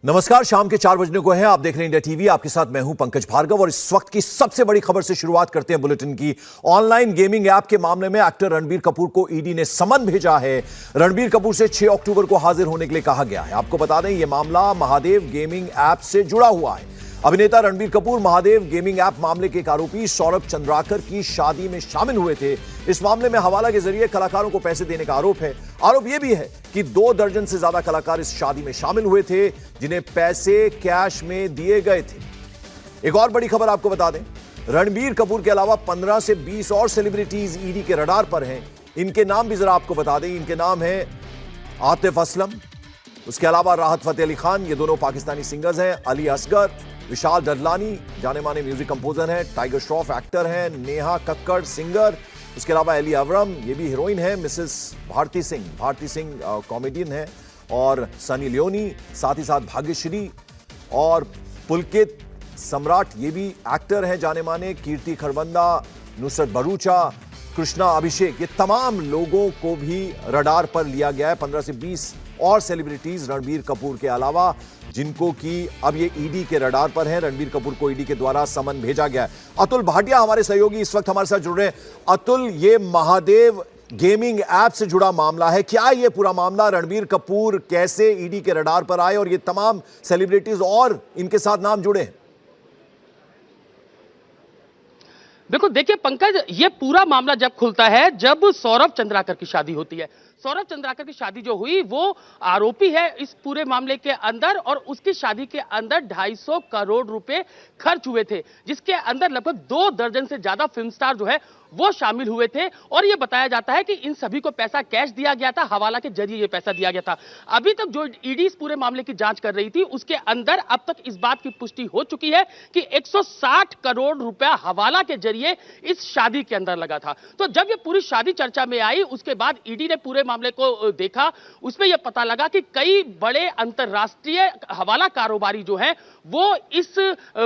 नमस्कार, शाम के 4 बजने को है। आप देख रहे हैं इंडिया टीवी। आपके साथ मैं हूं पंकज भार्गव और इस वक्त की सबसे बड़ी खबर से शुरुआत करते हैं बुलेटिन की। ऑनलाइन गेमिंग ऐप के मामले में एक्टर रणबीर कपूर को ईडी ने समन भेजा है। रणबीर कपूर से 6 अक्टूबर को हाजिर होने के लिए कहा गया है। आपको बता दें, यह मामला महादेव गेमिंग ऐप से जुड़ा हुआ है। अभिनेता रणबीर कपूर महादेव गेमिंग ऐप मामले के एक आरोपी सौरभ चंद्राकर की शादी में शामिल हुए थे। इस मामले में हवाला के जरिए कलाकारों को पैसे देने का आरोप है। आरोप यह भी है कि 2 दर्जन से ज्यादा कलाकार इस शादी में शामिल हुए थे, जिन्हें पैसे कैश में दिए गए थे। एक और बड़ी खबर आपको बता दें, रणबीर कपूर के अलावा 15 से 20 और सेलिब्रिटीज ईडी के रडार पर हैं। इनके नाम भी जरा आपको बता दें। इनके नाम है आतिफ असलम, उसके अलावा राहत फतेह अली खान, ये दोनों पाकिस्तानी सिंगर्स हैं। अली असगर, विशाल डडलानी जाने माने म्यूजिक कंपोजर हैं। टाइगर श्रॉफ एक्टर हैं। नेहा कक्कड़ सिंगर, उसके अलावा एली अवरम, ये भी हीरोइन है। मिसेस भारती सिंह कॉमेडियन है। और सनी लियोनी, साथ ही साथ भाग्यश्री और पुलकित सम्राट, ये भी एक्टर हैं जाने माने। कीर्ति खरबंदा, नुसरत भरूचा, कृष्णा अभिषेक, ये तमाम लोगों को भी रडार पर लिया गया है। 15 से 20 और सेलिब्रिटीज रणबीर कपूर के अलावा, जिनको कि अब ये ईडी के रडार पर हैं। रणबीर कपूर को ईडी के द्वारा समन भेजा गया है। अतुल भाटिया हमारे सहयोगी इस वक्त हमारे साथ जुड़ रहे हैं। अतुल, ये महादेव गेमिंग ऐप से जुड़ा मामला है, क्या ये पूरा मामला? रणबीर कपूर कैसे ईडी के रडार पर आए और ये तमाम सेलिब्रिटीज और इनके साथ नाम जुड़े हैं? देखो, देखिए पंकज, ये पूरा मामला जब खुलता है जब सौरभ चंद्राकर की शादी होती है। सौरभ चंद्राकर की शादी जो हुई, वो आरोपी है इस पूरे मामले के अंदर, और उसकी शादी के अंदर 250 करोड़ रुपए खर्च हुए थे, जिसके अंदर लगभग 2 दर्जन से ज्यादा फिल्म स्टार जो है वो शामिल हुए थे। और यह बताया जाता है कि इन सभी को पैसा कैश दिया गया था, हवाला के जरिए यह पैसा दिया गया था। अभी तक जो ईडी इस पूरे मामले की जांच कर रही थी, उसके अंदर अब तक इस बात की पुष्टि हो चुकी है कि 160 करोड़ रुपया हवाला के जरिए इस शादी के अंदर लगा था। तो जब यह पूरी शादी चर्चा में आई, उसके बाद ईडी ने पूरे मामले को देखा। उसमें यह पता लगा कि कई बड़े अंतरराष्ट्रीय हवाला कारोबारी जो हैं वो इस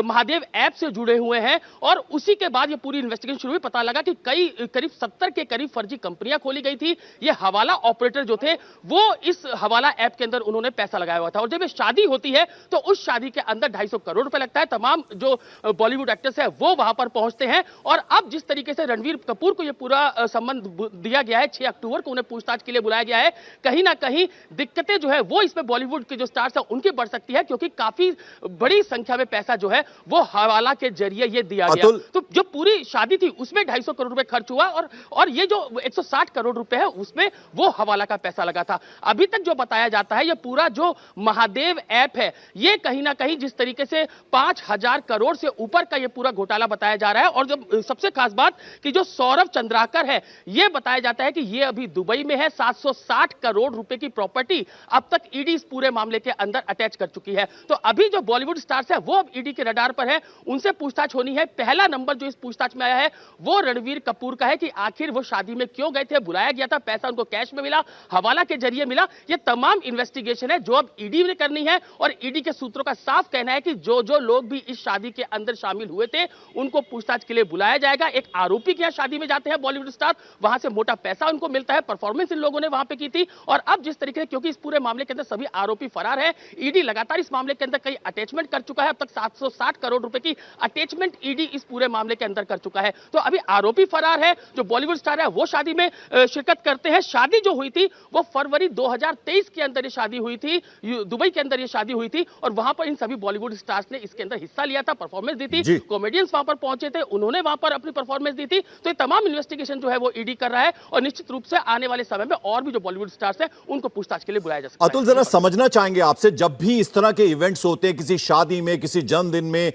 महादेव ऐप से जुड़े हुए हैं। और उसी के बाद यह पूरी इन्वेस्टिगेशन शुरू हुई। पता लगा कि करीब 70 के करीब फर्जी कंपनियां खोली गई थी। ये हवाला ऑपरेटर जो थे वो इस हवाला ऐप के अंदर उन्होंने पैसा लगाया हुआ था। और जब ये शादी होती है तो उस शादी के अंदर 250 करोड़ रुपए लगता है। तमाम जो बॉलीवुड एक्टर्स है वो वहां पर पहुंचते हैं। और अब जिस तरीके से रणबीर कपूर को यह पूरा संबंध दिया गया है, 6 अक्टूबर को उन्हें पूछताछ के लिए बुलाया गया है, कहीं ना कहीं दिक्कतें जो है वो इसमें बॉलीवुड के जो स्टार्स है उनकी बढ़ सकती है, क्योंकि काफी बड़ी संख्या में पैसा जो है वो हवाला के जरिए ये दिया गया। तो जो पूरी शादी थी उसमें 250 करोड़ रुपए खर्च हुआ, और ये जो 160 करोड़ रुपए है उसमें वो हवाला का पैसा लगा था। अभी तक जो बताया जाता है, ये पूरा जो महादेव ऐप है, ये कहीं ना कहीं जिस तरीके से 5000 करोड़ से ऊपर का ये पूरा घोटाला बताया जा रहा है। और जो सबसे खास बात कि जो सौरभ चंद्राकर है, ये बताया जाता है कि ये अभी दुबई में है। 760 करोड़ रुपए की प्रॉपर्टी अब तक ईडी इस पूरे मामले के अंदर अटैच कर चुकी है। तो अभी जो बॉलीवुड स्टार्स है वो अब ईडी के रडार पर है, उनसे पूछताछ होनी है। पहला नंबर जो इस पूछताछ में आया है वो रणबीर कपूर का है कि आखिर वो शादी में क्यों गए थे, बुलाया गया था, पैसा उनको कैश में मिला, हवाला के जरिए मिला। ये तमाम इन्वेस्टिगेशन है जो अब ईडी ने करनी है। और ईडी के सूत्रों का साफ कहना है कि जो जो लोग भी इस शादी के अंदर शामिल हुए थे उनको पूछताछ के लिए बुलाया जाएगा। एक आरोपी के यहाँ शादी में जाते हैं बॉलीवुड स्टार, वहां से मोटा पैसा उनको मिलता है, परफॉर्मेंस इन लोगों ने वहां पे की थी। और अब जिस तरीके से, क्योंकि इस पूरे मामले के अंदर सभी आरोपी फरार है, ईडी लगातार इस मामले के अंदर कई अटैचमेंट कर चुका है। अब तक 760 करोड़ रुपए की अटैचमेंट ईडी इस पूरे मामले के अंदर कर चुका है। तो अभी आरोपी फरार है, जो बॉलीवुड स्टार है वो शादी में शिरकत करते हैं। शादी जो हुई थी वो फरवरी 2023 के अंदर ये शादी हुई थी, दुबई के अंदर ये शादी हुई थी। और वहां पर इन सभी बॉलीवुड स्टार्स ने इसके अंदर हिस्सा लिया था, परफॉर्मेंस दी थी। कॉमेडियंस वहां पर पहुंचे थे, उन्होंने वहां पर अपनी परफॉर्मेंस दी थी। तो ये तमाम इन्वेस्टिगेशन जो है वो ईडी कर रहा है, और निश्चित रूप से आने वाले समय में और भी जो बॉलीवुड स्टार्स हैं उनको पूछताछ के लिए बुलाया जा सकता है। अतुल, जरा समझना चाहेंगे आपसे, जब भी इस तरह के इवेंट्स होते हैं, किसी शादी में, किसी जन्मदिन में,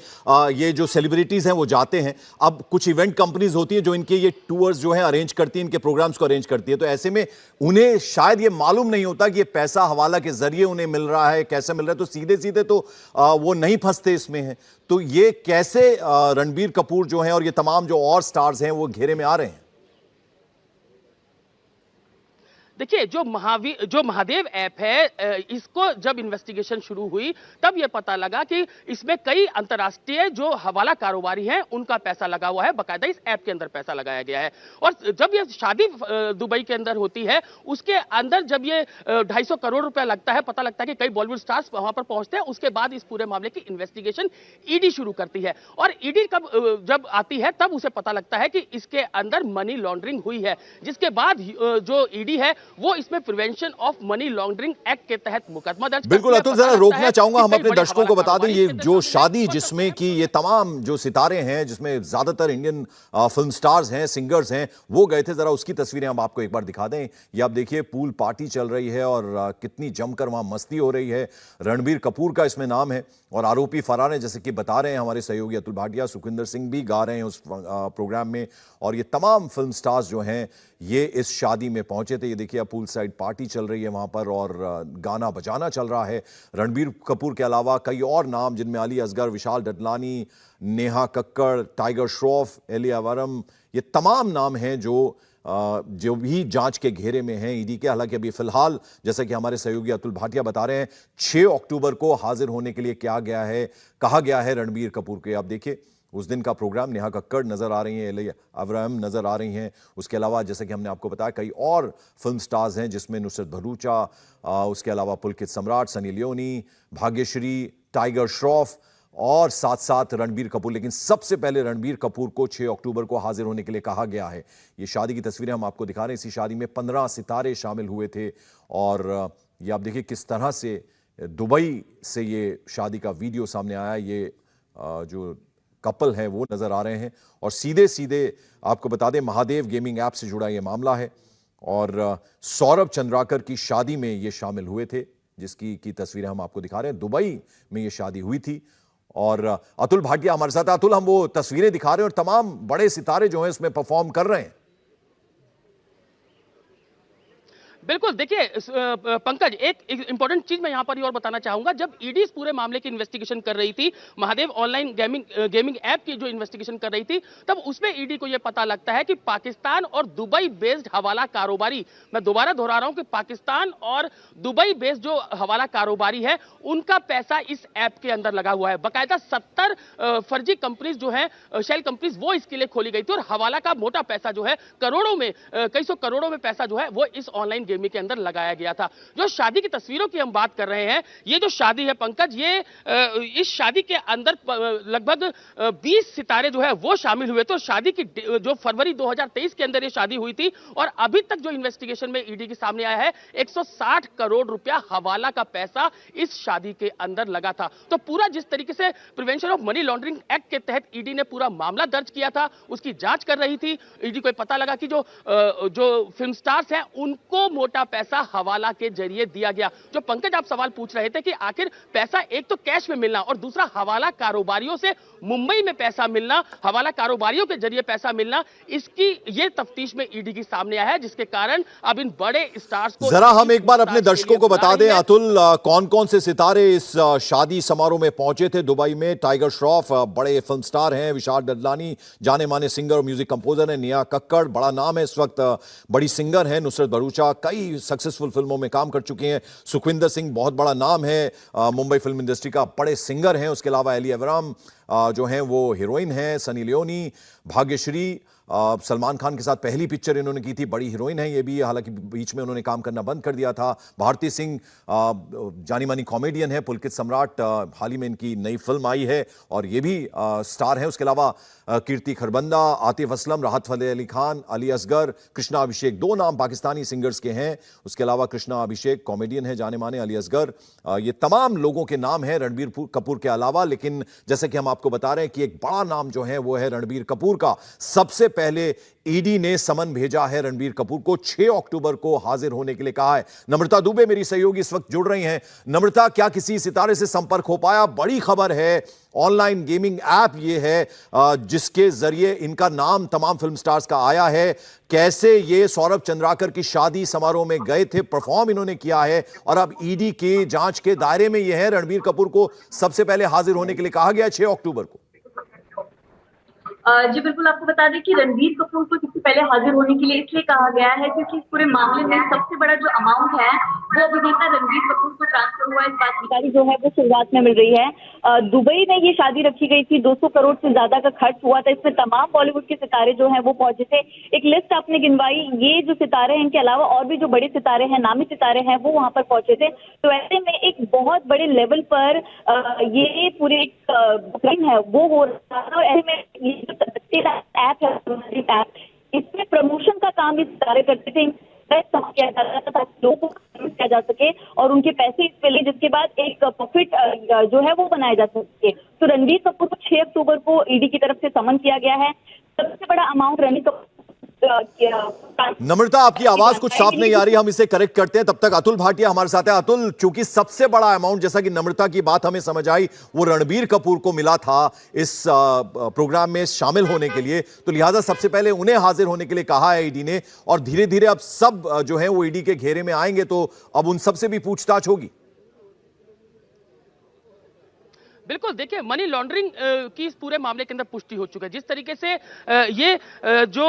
ये जो सेलिब्रिटीज हैं वो जाते हैं। अब कुछ इवेंट कंपनीज होती है जो इनके ये टूर्स जो है अरेंज करती है, इनके प्रोग्राम्स को अरेंज करती है। तो ऐसे में उन्हें शायद ये मालूम नहीं होता कि ये पैसा हवाला के जरिए उन्हें मिल रहा है, कैसे मिल रहा है। तो सीधे सीधे तो वो नहीं फंसते इसमें है। तो ये कैसे रणबीर कपूर जो है और ये तमाम जो और स्टार्स हैं वो घेरे में आ रहे हैं? देखिए, जो महादेव ऐप है, इसको जब इन्वेस्टिगेशन शुरू हुई तब यह पता लगा कि इसमें कई अंतर्राष्ट्रीय जो हवाला कारोबारी हैं उनका पैसा लगा हुआ है, बकायदा इस ऐप के अंदर पैसा लगाया गया है। और जब ये शादी दुबई के अंदर होती है, उसके अंदर जब ये 250 करोड़ रुपया लगता है, पता लगता है कि कई बॉलीवुड स्टार्स वहां पर पहुंचते हैं। उसके बाद इस पूरे मामले की इन्वेस्टिगेशन ईडी शुरू करती है, और ईडी जब आती है तब उसे पता लगता है कि इसके अंदर मनी लॉन्ड्रिंग हुई है, जिसके बाद जो ईडी है वो इसमें prevention of money laundering act के तहत मुकदमा दर्ज। बिल्कुल अतुल, जरा रोकना चाहूंगा, हम अपने दर्शकों को बता दें ये जो शादी जिसमें कि ये तमाम जो सितारे हैं, जिसमें ज्यादातर इंडियन फिल्म स्टार्स हैं, सिंगर्स हैं, वो गए थे, जरा उसकी तस्वीरें हम आपको एक बार दिखा दें। ये आप देखिए पूल पार्टी चल रही है और कितनी जमकर वहां मस्ती हो रही है। रणबीर कपूर का इसमें नाम है और आरोपी फरार है, जैसे कि बता रहे हैं हमारे सहयोगी अतुल भाटिया। सुखविंदर सिंह भी गा रहे हैं उस प्रोग्राम में, और ये तमाम फिल्म स्टार्स जो हैं ये इस शादी में पहुंचे थे। ये देखिए पूल साइड पार्टी चल रही है वहां पर और गाना बजाना चल रहा है। रणबीर कपूर के अलावा कई और नाम, जिनमें अली असगर, विशाल डडलानी, नेहा कक्कड़, टाइगर श्रॉफ, एलिया वरम, ये तमाम नाम हैं जो भी जांच के घेरे में हैं ईडी के। हालांकि अभी फिलहाल जैसा कि हमारे सहयोगी अतुल भाटिया बता रहे हैं 6 अक्टूबर को हाजिर होने के लिए कहा गया है रणबीर कपूर के। आप देखिए उस दिन का प्रोग्राम, नेहा कक्कड़ नजर आ रही हैं, एलिया वरम नजर आ रही हैं। उसके अलावा जैसे कि हमने आपको बताया कई और फिल्म स्टार्स हैं, जिसमें नुसरत भरूचा, उसके अलावा पुलकित सम्राट, सनी लियोनी, भाग्यश्री, टाइगर श्रॉफ और साथ साथ रणबीर कपूर। लेकिन सबसे पहले रणबीर कपूर को 6 अक्टूबर को हाजिर होने के लिए कहा गया है। ये शादी की तस्वीरें हम आपको दिखा रहे हैं। इसी शादी में 15 सितारे शामिल हुए थे और ये आप देखिए किस तरह से दुबई से ये शादी का वीडियो सामने आया। ये जो कपल है वो नजर आ रहे हैं और सीधे सीधे आपको बता दें महादेव गेमिंग ऐप से जुड़ा ये मामला है और सौरभ चंद्राकर की शादी में ये शामिल हुए थे, जिसकी तस्वीरें हम आपको दिखा रहे हैं। दुबई में ये शादी हुई थी और अतुल भाटिया हमारे साथ। अतुल, हम वो तस्वीरें दिखा रहे हैं और तमाम बड़े सितारे जो हैं इसमें परफॉर्म कर रहे हैं। बिल्कुल, देखिए पंकज, एक इंपॉर्टेंट चीज मैं यहां पर ही और बताना चाहूंगा। जब ईडी इस पूरे मामले की इन्वेस्टिगेशन कर रही थी, महादेव ऑनलाइन गेमिंग ऐप की जो इन्वेस्टिगेशन कर रही थी, तब उसमें ईडी को यह पता लगता है कि पाकिस्तान और दुबई बेस्ड हवाला कारोबारी, मैं दोबारा दोहरा रहा हूं कि पाकिस्तान और दुबई बेस्ड जो हवाला कारोबारी है उनका पैसा इस ऐप के अंदर लगा हुआ है। बाकायदा 70 फर्जी कंपनीज जो है, शेल कंपनीज, वो इसके लिए खोली गई थी और हवाला का मोटा पैसा जो है, करोड़ों में, कई सौ करोड़ों में पैसा जो है वो इस ऑनलाइन गेमिंग के अंदर लगाया गया था। जो शादी की तस्वीरों की हम बात कर रहे हैं, ये जो शादी है पंकज, ये इस शादी के अंदर लगभग 20 सितारे जो है वो शामिल हुए थे। तो शादी की जो फरवरी 2023 के अंदर ये शादी हुई थी और अभी तक जो इन्वेस्टिगेशन में ईडी के सामने आया है 160 करोड़ रुपया हवाला का पैसा इस शादी के अंदर लगा था। तो पूरा जिस तरीके से prevention of money laundering act के तहत ईडी ने पूरा मामला दर्ज किया था, उसकी जांच कर रही थी। ईडी को पता लगा कि जो फिल्म स्टार्स हैं उनको मोटा पैसा हवाला के जरिए दिया गया। जो पंकज आप सवाल पूछ रहे थे कि आखिर पैसा एक तो कैश में मिलना और दूसरा हवाला कारोबारियों से मुंबई में पैसा मिलना, हवाला कारोबारियों के जरिए पैसा मिलना, इसकी ये तफ्तीश में ईडी के सामने आया है, जिसके कारण अब इन बड़े स्टार्स को जरा हम एक बार अपने दर्शकों को बता दें अतुल, कौन कौन से सितारे इस शादी समारोह में पहुंचे थे दुबई में। टाइगर श्रॉफ बड़े फिल्म स्टार हैं, विशाल डडलानी जाने माने सिंगर और म्यूजिक कंपोजर हैं, नेहा कक्कड़ बड़ा नाम है इस वक्त, बड़ी सिंगर हैं, नुसरत भरूचा कई सक्सेसफुल फिल्मों में काम कर चुके हैं, सुखविंदर सिंह बहुत बड़ा नाम है मुंबई फिल्म इंडस्ट्री का, बड़े सिंगर हैं। उसके अलावा एलिया वरम जो हैं वो हीरोइन हैं, सनी लियोनी, भाग्यश्री सलमान खान के साथ पहली पिक्चर इन्होंने की थी, बड़ी हीरोइन है ये भी, हालांकि बीच में उन्होंने काम करना बंद कर दिया था। भारती सिंह जानी मानी कॉमेडियन है, पुलकित सम्राट हाल ही में इनकी नई फिल्म आई है और ये भी स्टार है। उसके अलावा कीर्ति खरबंदा, आतिफ असलम, राहत फतेह अली खान, अली असगर, कृष्णा अभिषेक, 2 नाम पाकिस्तानी सिंगर्स के हैं। उसके अलावा कृष्णा अभिषेक कॉमेडियन है जाने माने, अली असगर, ये तमाम लोगों के नाम हैं रणबीर कपूर के अलावा। लेकिन जैसे कि हम आपको बता रहे हैं कि एक बड़ा नाम जो है वो है रणबीर कपूर का। सबसे पहले ईडी ने समन भेजा है रणबीर कपूर को, 6 अक्टूबर को हाजिर होने के लिए कहा है। नम्रता दुबे मेरी सहयोगी इस वक्त जुड़ रही हैं। नम्रता, क्या किसी सितारे से संपर्क हो पाया? बड़ी खबर है, ऑनलाइन गेमिंग ऐप ये है जिसके जरिए इनका नाम तमाम फिल्म स्टार्स का आया है। कैसे ये सौरभ चंद्राकर की शादी समारोह में गए थे, परफॉर्म इन्होंने किया है और अब ईडी के जांच के दायरे में ये है। रणबीर कपूर को सबसे पहले हाजिर होने के लिए कहा गया 6 अक्टूबर को। जी बिल्कुल, आपको बता दें कि रणबीर कपूर को सबसे पहले हाजिर होने के लिए इसलिए कहा गया है क्योंकि इस पूरे मामले में सबसे बड़ा जो अमाउंट है वो अभिनेता रणबीर कपूर को ट्रांसफर हुआ। इस बात की जानकारी जो है वो शुरुआत में मिल रही है। दुबई में ये शादी रखी गई थी, 200 करोड़ से ज्यादा का खर्च हुआ था। इसमें तमाम बॉलीवुड के सितारे जो हैं वो पहुंचे थे। एक लिस्ट आपने गिनवाई, ये जो सितारे हैं इनके अलावा और भी जो बड़े सितारे हैं, नामी सितारे हैं, वो वहां पर पहुंचे थे। तो ऐसे में एक बहुत बड़े लेवल पर ये पूरे बुकिंग है वो हो रहा था। और ऐसे में ये जो ऐप है ऐप, इसमें प्रमोशन का काम इस सितारे करते थे। किया जाता था ताकि लोगों को किया जा सके और उनके पैसे इस पे ले, जिसके बाद एक प्रॉफिट जो है वो बनाया जा सके। तो रणबीर कपूर को 6 अक्टूबर को ईडी की तरफ से समन किया गया है। सबसे बड़ा अमाउंट रणबीर कपूर नम्रता, आपकी आवाज कुछ साफ नहीं आ रही, हम इसे करेक्ट करते हैं। तब तक अतुल भाटिया हमारे साथ है। अतुल, चूंकि सबसे बड़ा अमाउंट, जैसा कि नम्रता की बात हमें समझ आई, वो रणबीर कपूर को मिला था इस प्रोग्राम में शामिल होने के लिए, तो लिहाजा सबसे पहले उन्हें हाजिर होने के लिए कहा है ईडी ने, और धीरे धीरे अब सब जो है वो ईडी के घेरे में आएंगे, तो अब उन सबसे भी पूछताछ होगी। बिल्कुल, देखिए मनी लॉन्ड्रिंग की इस पूरे मामले के अंदर पुष्टि हो चुकी है। जिस तरीके से ये जो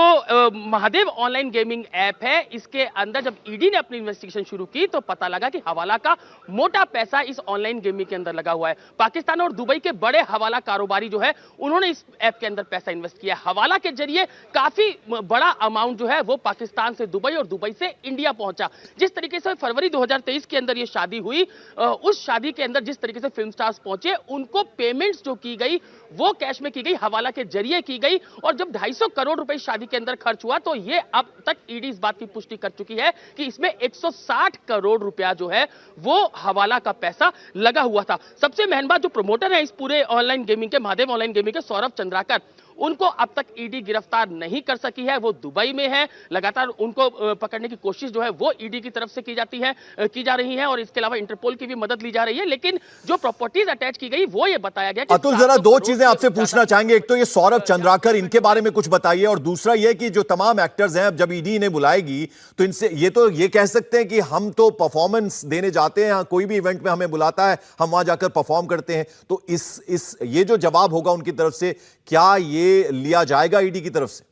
महादेव ऑनलाइन गेमिंग ऐप है, इसके अंदर जब ईडी ने अपनी इन्वेस्टिगेशन शुरू की तो पता लगा कि हवाला का मोटा पैसा इस ऑनलाइन गेमिंग के अंदर लगा हुआ है। पाकिस्तान और दुबई के बड़े हवाला कारोबारी जो है उन्होंने इस ऐप के अंदर पैसा इन्वेस्ट किया। हवाला के जरिए काफी बड़ा अमाउंट जो है वो पाकिस्तान से दुबई और दुबई से इंडिया पहुंचा। जिस तरीके से फरवरी 2023 के अंदर ये शादी हुई, उस शादी के अंदर जिस तरीके से फिल्म स्टार्स पहुंचे, उनको पेमेंट्स जो की गई वो कैश में की गई, हवाला के जरिए की गई। और जब 250 करोड़ रुपए शादी के अंदर खर्च हुआ तो ये अब तक ईडी इस बात की पुष्टि कर चुकी है कि इसमें 160 करोड़ रुपया जो है वो हवाला का पैसा लगा हुआ था। सबसे महंगा बात, जो प्रमोटर है इस पूरे ऑनलाइन गेमिंग के, महादेव ऑनलाइन गेमिंग के, सौरभ चंद्राकर, उनको अब तक ईडी गिरफ्तार नहीं कर सकी है। वो दुबई में है। लगातार उनको पकड़ने की कोशिश जो है वो ईडी की तरफ से की जा रही है और इसके अलावा इंटरपोल की भी मदद ली जा रही है। लेकिन जो प्रॉपर्टीज अटैच की गई वो ये बताया गया कि अतुल, जरा दो चीजें आपसे पूछना चाहेंगे। एक तो ये सौरभ चंद्राकर, इनके बारे में कुछ बताइए, और दूसरा ये कि जो तमाम एक्टर्स हैं, अब जब ईडी इन्हें बुलाएगी तो इनसे ये कह सकते हैं कि हम तो परफॉर्मेंस देने जाते हैं, कोई भी इवेंट में हमें बुलाता है, हम वहां जाकर परफॉर्म करते हैं, तो ये जो जवाब होगा उनकी तरफ से, क्या ये लिया जाएगा ईडी की तरफ से?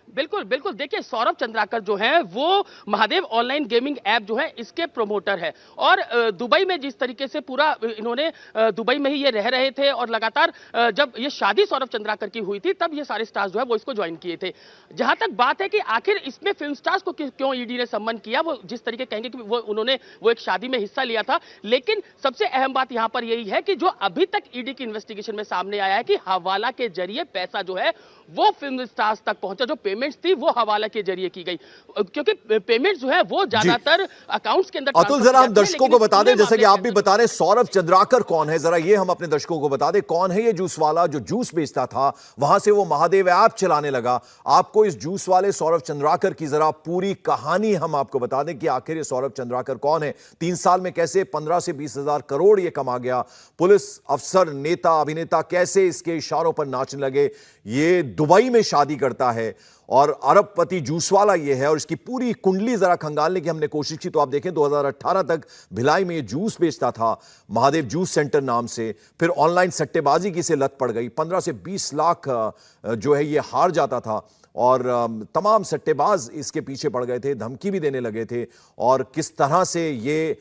बिल्कुल बिल्कुल, देखिए सौरभ चंद्राकर जो है वो महादेव ऑनलाइन गेमिंग ऐप जो है इसके प्रोमोटर है। और दुबई में जिस तरीके से पूरा इन्होंने दुबई में ही ये रह रहे थे और लगातार जब ये शादी सौरभ चंद्राकर की हुई थी तब ये सारे स्टार्स जो है वो इसको ज्वाइन किए थे। जहां तक बात है कि आखिर इसमें फिल्म स्टार्स को क्यों ईडी ने सम्मन किया, वो जिस तरीके कहेंगे कि उन्होंने एक शादी में हिस्सा लिया था। लेकिन सबसे अहम बात यहां पर यही है कि जो अभी तक ईडी की इन्वेस्टिगेशन में सामने आया है कि हवाला के जरिए पैसा जो है वो फिल्म स्टार्स तक पहुंचा। जो पेमेंट्स थी वो हवाला के जरिए की गई, क्योंकि पेमेंट्स जो है वो ज्यादातर अकाउंट्स के अंदर। अतुल, जरा हम दर्शकों को बता दें, जैसे कि आप भी बता रहे, सौरभ चंद्राकर कौन है, जरा ये हम अपने दर्शकों को बता दें। कौन है ये जूस वाला जो जूस बेचता था, वहां से वो महादेव ऐप चलाने लगा। आपको इस जूस वाले सौरभ चंद्राकर की जरा पूरी कहानी हम आपको बता दें कि आखिर ये सौरभ चंद्राकर कौन है। 3 साल में कैसे 15 से 20 हजार करोड़ ये कमा गया। पुलिस अफसर, नेता, अभिनेता कैसे इसके इशारों पर नाचने लगे। ये दुबई में शादी करता है और अरबपति जूसवाला ये है, और इसकी पूरी कुंडली जरा खंगालने की हमने कोशिश की तो आप देखें 2018 तक भिलाई में ये जूस बेचता था महादेव जूस सेंटर नाम से। फिर ऑनलाइन सट्टेबाजी की से लत पड़ गई, 15 से 20 लाख जो है ये हार जाता था और तमाम सट्टेबाज इसके पीछे पड़ गए थे, धमकी भी देने लगे थे। और किस तरह से ये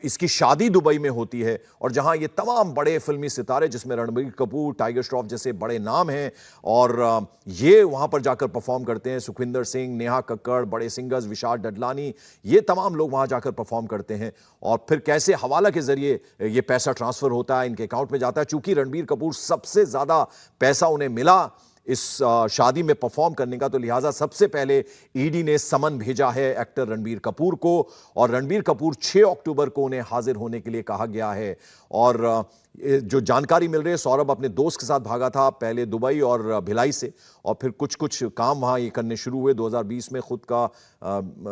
इसकी शादी दुबई में होती है और जहां ये तमाम बड़े फिल्मी सितारे, जिसमें रणबीर कपूर, टाइगर श्रॉफ जैसे बड़े नाम हैं, और ये वहां पर जाकर परफॉर्म करते हैं। सुखविंदर सिंह, नेहा कक्कड़, बड़े सिंगर्स, विशाल डडलानी, ये तमाम लोग वहां जाकर परफॉर्म करते हैं। और फिर कैसे हवाला के जरिए ये पैसा ट्रांसफर होता है, इनके अकाउंट में जाता है। चूंकि रणबीर कपूर सबसे ज्यादा पैसा उन्हें मिला इस शादी में परफॉर्म करने का, तो लिहाजा सबसे पहले ईडी ने समन भेजा है एक्टर रणबीर कपूर को, और रणबीर कपूर 6 अक्टूबर को उन्हें हाजिर होने के लिए कहा गया है। और जो जानकारी मिल रही है, सौरभ अपने दोस्त के साथ भागा था पहले दुबई और भिलाई से, और फिर कुछ काम वहां ये करने शुरू हुए। 2020 में खुद का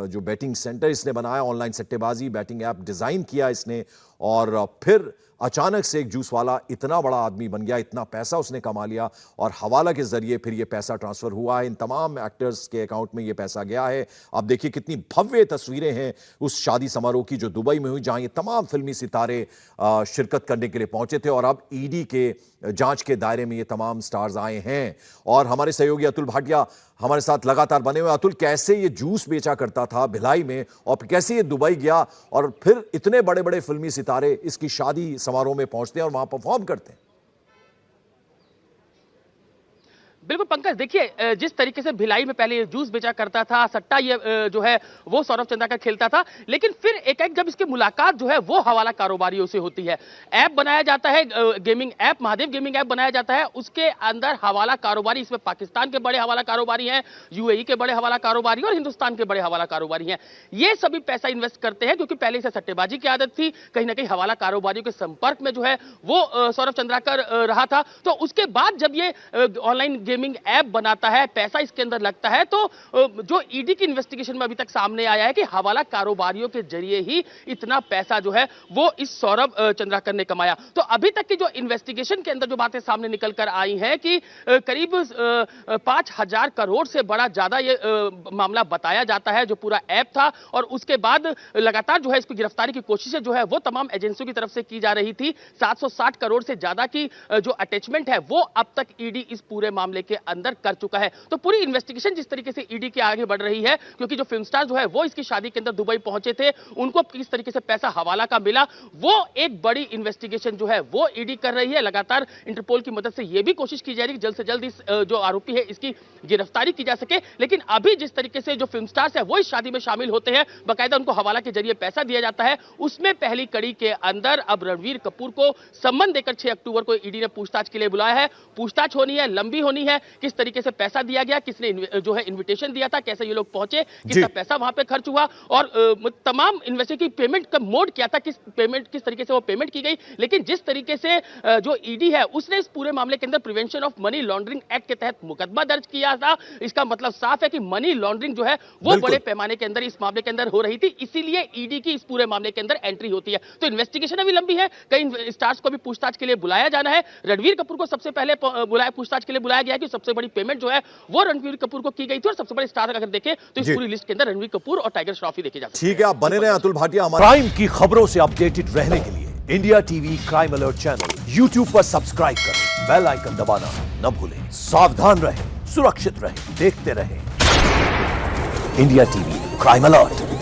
जो बैटिंग सेंटर इसने बनाया, ऑनलाइन सट्टेबाजी बैटिंग ऐप डिजाइन किया इसने, और फिर अचानक से एक जूस वाला इतना बड़ा आदमी बन गया, इतना पैसा उसने कमा लिया, और हवाला के जरिए फिर ये पैसा ट्रांसफर हुआ है। इन तमाम एक्टर्स के अकाउंट में ये पैसा गया है। अब देखिए कितनी भव्य तस्वीरें हैं उस शादी समारोह की जो दुबई में हुई, जहां ये तमाम फिल्मी सितारे शिरकत करने के लिए पहुंचे पहुंचे थे और अब ईडी के जांच के दायरे में ये तमाम स्टार्स आए हैं। और हमारे सहयोगी अतुल भाटिया हमारे साथ लगातार बने हुए। अतुल, कैसे ये जूस बेचा करता था भिलाई में और कैसे ये दुबई गया और फिर इतने बड़े बड़े फिल्मी सितारे इसकी शादी समारोह में पहुंचते हैं और वहां परफॉर्म करते हैं? बिल्कुल पंकज, देखिए जिस तरीके से भिलाई में पहले ये जूस बेचा करता था, सट्टा ये जो है वो सौरभ चंद्राकर खेलता था, लेकिन फिर एक जब इसकी मुलाकात जो है वो हवाला कारोबारियों से होती है। ऐप बनाया जाता है, gaming app, Mahadev gaming app बनाया जाता है, उसके अंदर हवाला कारोबारी, इसमें पाकिस्तान के बड़े हवाला कारोबारी हैं, यूएई के बड़े हवाला कारोबारी और हिंदुस्तान के बड़े हवाला कारोबारी हैं। ये सभी पैसा इन्वेस्ट करते हैं क्योंकि पहले से सट्टेबाजी की आदत थी, कहीं ना कहीं हवाला कारोबारियों के संपर्क में जो है वो सौरभ चंद्राकर रहा था। तो उसके बाद जब ये ऑनलाइन गेमिंग ऐप बनाता है, पैसा इसके अंदर लगता है, तो जो ईडी की इन्वेस्टिगेशन में अभी तक सामने आया है कि हवाला कारोबारियों के जरिए ही इतना पैसा जो है वो इस सौरभ चंद्राकर ने कमाया। तो अभी तक की जो इन्वेस्टिगेशन के अंदर जो बातें सामने निकल कर आई हैं कि करीब 5,000 करोड़ से बड़ा ज्यादा ये मामला बताया जाता है जो पूरा ऐप था। और उसके बाद लगातार जो है इसको गिरफ्तारी की कोशिशें जो है वो तमाम एजेंसियों की तरफ से की जा रही थी। 760 करोड़ से ज्यादा की जो अटैचमेंट है वो अब तक ईडी इस पूरे मामले के अंदर कर चुका है। तो पूरी इन्वेस्टिगेशन जिस तरीके से ईडी के आगे बढ़ रही है, क्योंकि जो फिल्म स्टार जो है वो इसकी शादी के अंदर दुबई पहुंचे थे, उनको किस तरीके से पैसा हवाला का मिला, वो एक बड़ी इन्वेस्टिगेशन जो है वो ईडी कर रही है। लगातार इंटरपोल की मदद से यह भी कोशिश की जा रही है कि जल्द से जल्द इस जो आरोपी है इसकी गिरफ्तारी की जा सके। लेकिन अभी जिस तरीके से जो फिल्म स्टार्स है वो इस शादी में शामिल होते हैं, बाकायदा उनको हवाला के जरिए पैसा दिया जाता है, उसमें पहली कड़ी के अंदर अब रणवीर कपूर को सम्मन देकर 6 अक्टूबर को ईडी ने पूछताछ के लिए बुलाया है। पूछताछ होनी है, लंबी होनी है, किस तरीके से पैसा दिया गया, किसने जो है इन्विटेशन दिया था, कैसे ये लोग पहुंचे, कितना पैसा वहां पे खर्च हुआ और तमाम इन्वेस्टर की पेमेंट का मोड क्या था, किस तरीके से वो पेमेंट की गई। लेकिन जिस तरीके से जो ईडी है उसने इस पूरे मामले के अंदर prevention of money laundering act के तहत मुकदमा दर्ज किया था, इसका मतलब साफ है कि मनी लॉन्ड्रिंग जो है वो बड़े पैमाने के अंदर इस मामले के अंदर हो रही थी, इसीलिए ईडी की इस पूरे मामले के अंदर एंट्री होती है। तो इन्वेस्टिगेशन अभी लंबी है, कई स्टार्स को भी पूछताछ के लिए बुलाया जाना है। रणवीर कपूर को सबसे पहले पूछताछ के लिए बुलाया गया कि सबसे बड़ी पेमेंट जो है वो रणवीर कपूर को की गई थी और सबसे बड़े स्टार अगर देखें तो इस पूरी लिस्ट के अंदर रणवीर कपूर और टाइगर श्रॉफ ही देखे जा सकते हैं। ठीक है, आप बने रहे अतुल भाटिया। हमारे क्राइम की खबरों से अपडेटेड रहने के लिए India TV crime alert channel YouTube पर सब्सक्राइब करें, बेल आइकन दबाना न भूलें। सावधान रहें, सुरक्षित रहें, देखते रहें इंडिया टीवी क्राइम अलर्ट।